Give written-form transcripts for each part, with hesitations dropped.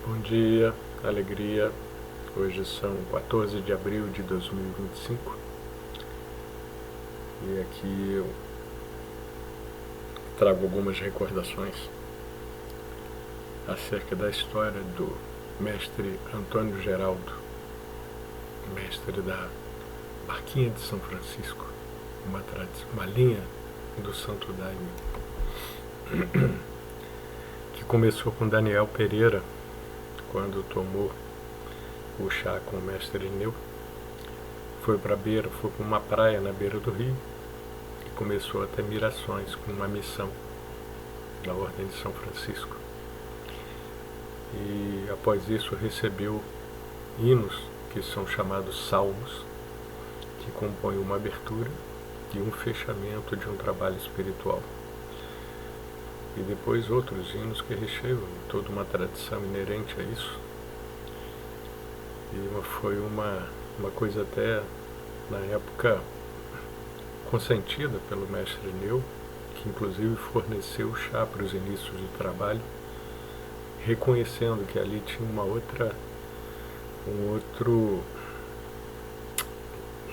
Bom dia, alegria. Hoje são 14 de abril de 2025 e aqui eu trago algumas recordações acerca da história do mestre Antônio Geraldo, mestre da Barquinha de São Francisco, uma linha do Santo Daime, que começou com Daniel Pereira, quando tomou o chá com o mestre Irineu, foi para uma praia na beira do rio e começou a ter mirações com uma missão da Ordem de São Francisco. E após isso recebeu hinos que são chamados salmos, que compõem uma abertura e um fechamento de um trabalho espiritual. E depois outros hinos que recheiam toda uma tradição inerente a isso. E foi uma coisa até, na época, consentida pelo mestre Irineu, que inclusive forneceu chá para os inícios do trabalho, reconhecendo que ali tinha um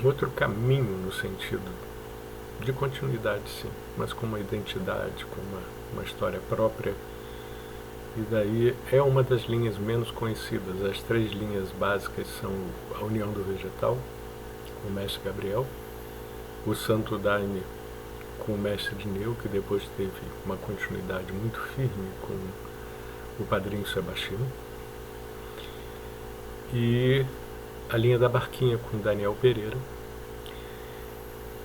outro caminho no sentido de continuidade, sim, mas com uma identidade, com uma história própria. E daí é uma das linhas menos conhecidas. As 3 linhas básicas são a União do Vegetal, com o mestre Gabriel, o Santo Daime com o mestre Irineu, que depois teve uma continuidade muito firme com o padrinho Sebastião, e a linha da Barquinha com Daniel Pereira.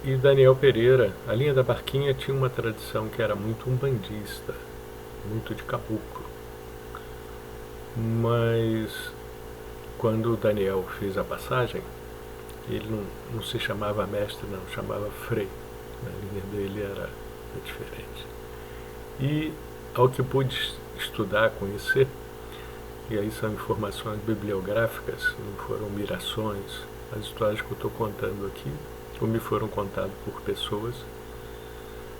E Daniel Pereira, a linha da Barquinha tinha uma tradição que era muito umbandista, muito de caboclo. Mas quando o Daniel fez a passagem, ele não se chamava mestre, não, chamava Frei. A linha dele era diferente. E ao que pude estudar, conhecer, e aí são informações bibliográficas, não foram mirações, as histórias que eu estou contando aqui, ou me foram contadas por pessoas,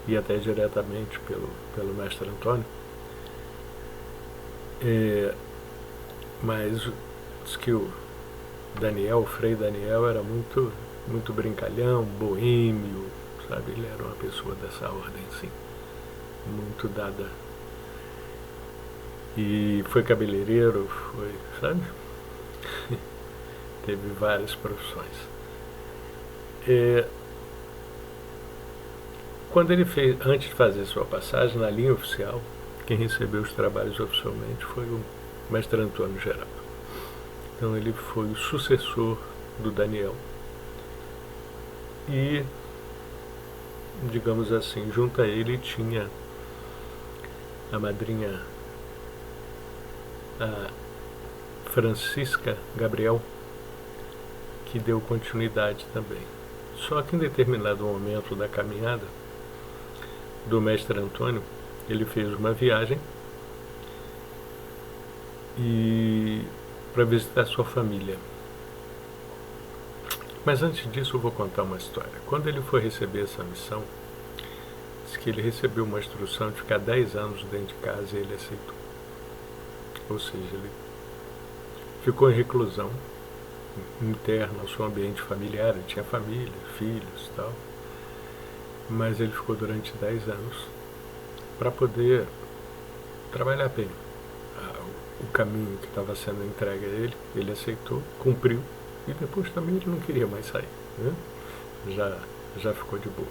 e até diretamente pelo mestre Antônio. Mas diz que o Frei Daniel, era muito, muito brincalhão, boêmio, sabe? Ele era uma pessoa dessa ordem, sim, muito dada. E foi cabeleireiro, foi, sabe? Teve várias profissões. Quando ele fez, antes de fazer sua passagem na linha oficial, quem recebeu os trabalhos oficialmente foi o mestre Antônio Geraldo. Então ele foi o sucessor do Daniel. E, digamos assim, junto a ele tinha a madrinha, a Francisca Gabriel, que deu continuidade também. Só que em determinado momento da caminhada do mestre Antônio, ele fez uma viagem e para visitar sua família. Mas antes disso eu vou contar uma história. Quando ele foi receber essa missão, diz que ele recebeu uma instrução de ficar 10 anos dentro de casa e ele aceitou. Ou seja, ele ficou em reclusão interna ao seu ambiente familiar, ele tinha família, filhos e tal, mas ele ficou durante 10 anos para poder trabalhar bem o caminho que estava sendo entregue a ele. Ele aceitou, cumpriu, e depois também ele não queria mais sair, né? Já ficou de boa.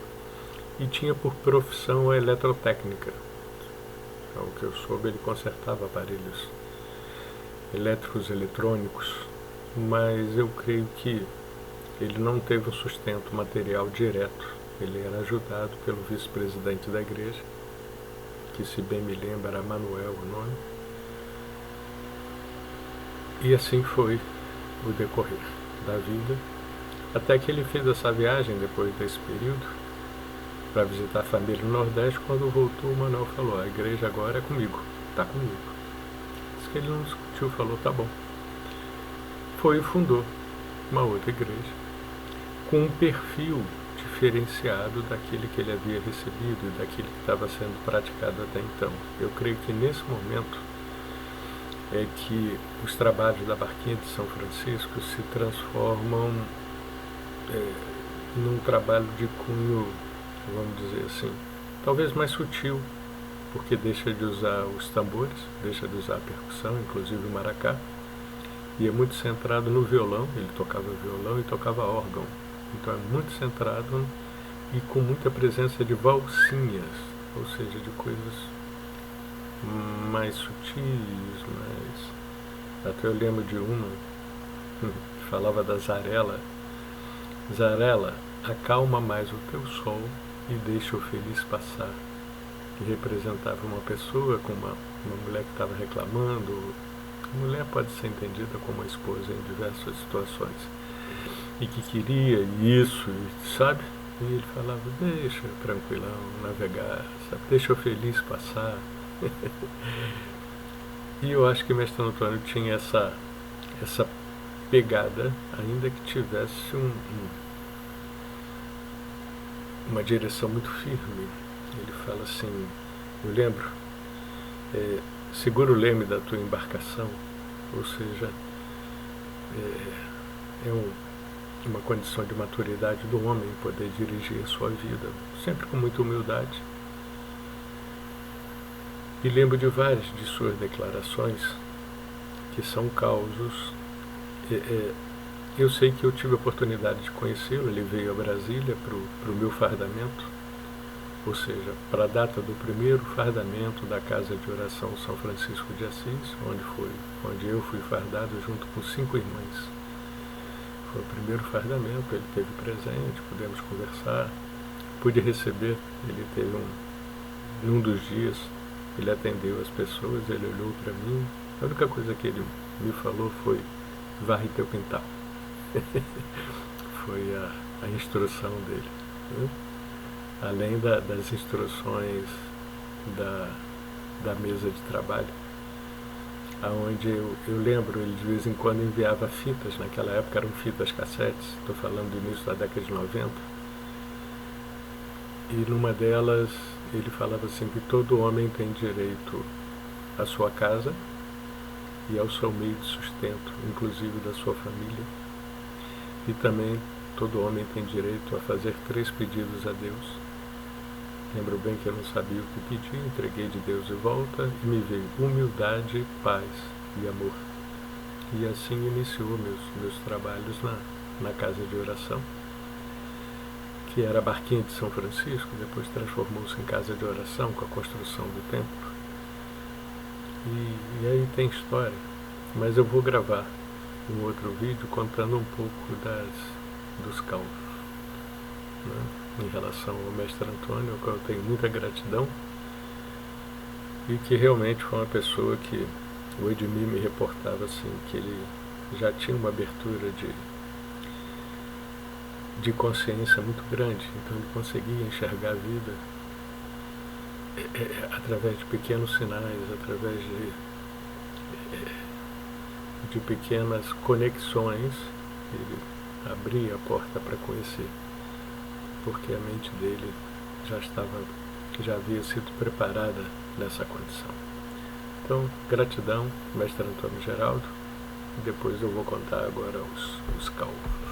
E tinha por profissão a eletrotécnica. Ao que eu soube, ele consertava aparelhos elétricos, eletrônicos, mas eu creio que ele não teve um sustento material direto. Ele era ajudado pelo vice-presidente da igreja, que, se bem me lembro, era Manuel o nome. E assim foi o decorrer da vida, até que ele fez essa viagem depois desse período para visitar a família no Nordeste. Quando voltou, o Manuel falou: a igreja agora é comigo, está comigo. Diz que ele não discutiu, falou: tá bom. Foi e fundou uma outra igreja com um perfil diferenciado daquele que ele havia recebido e daquele que estava sendo praticado até então. Eu creio que nesse momento é que os trabalhos da Barquinha de São Francisco se transformam num trabalho de cunho, vamos dizer assim, talvez mais sutil, porque deixa de usar os tambores, deixa de usar a percussão, inclusive o maracá, e é muito centrado no violão. Ele tocava violão e tocava órgão, então é muito centrado e com muita presença de valsinhas, ou seja, de coisas mais sutis, mais... Até eu lembro de uma que falava da Zarela. Zarela, acalma mais o teu sol e deixa o feliz passar. Que representava uma pessoa com uma mulher que estava reclamando. A mulher pode ser entendida como uma esposa em diversas situações. E que queria isso, sabe? E ele falava, deixa tranquilão, navegar, sabe? Deixa o feliz passar. E eu acho que o Mestre Antônio tinha essa pegada, ainda que tivesse uma direção muito firme. Ele fala assim, eu lembro, segura o leme da tua embarcação, ou seja, uma condição de maturidade do homem poder dirigir a sua vida, sempre com muita humildade. E lembro de várias de suas declarações que são causos. Eu sei que eu tive a oportunidade de conhecê-lo, ele veio a Brasília para o meu fardamento, ou seja, para a data do primeiro fardamento da Casa de Oração São Francisco de Assis, onde eu fui fardado junto com 5 irmãs. Foi o primeiro fardamento, ele teve presente, pudemos conversar, pude receber, ele teve num dos dias, ele atendeu as pessoas, ele olhou para mim, a única coisa que ele me falou foi, varre teu quintal. Foi a instrução dele, né? Além das instruções da mesa de trabalho, aonde eu lembro, ele de vez em quando enviava fitas, naquela época eram fitas cassetes, estou falando do início da década de 90, e numa delas ele falava assim que todo homem tem direito à sua casa e ao seu meio de sustento, inclusive da sua família, e também todo homem tem direito a fazer 3 pedidos a Deus. Lembro bem que eu não sabia o que pedir, entreguei de Deus de volta e me veio humildade, paz e amor. E assim iniciou meus trabalhos na casa de oração, que era a Barquinha de São Francisco, depois transformou-se em casa de oração com a construção do templo. E aí tem história, mas eu vou gravar um outro vídeo contando um pouco dos causos, né, em relação ao Mestre Antônio, ao qual eu tenho muita gratidão, e que realmente foi uma pessoa que o Edmir me reportava assim, que ele já tinha uma abertura de consciência muito grande, então ele conseguia enxergar a vida através de pequenos sinais, através de pequenas conexões. Ele abria a porta para conhecer, porque a mente dele já havia sido preparada nessa condição. Então, gratidão, Mestre Antônio Geraldo, e depois eu vou contar agora os cálculos.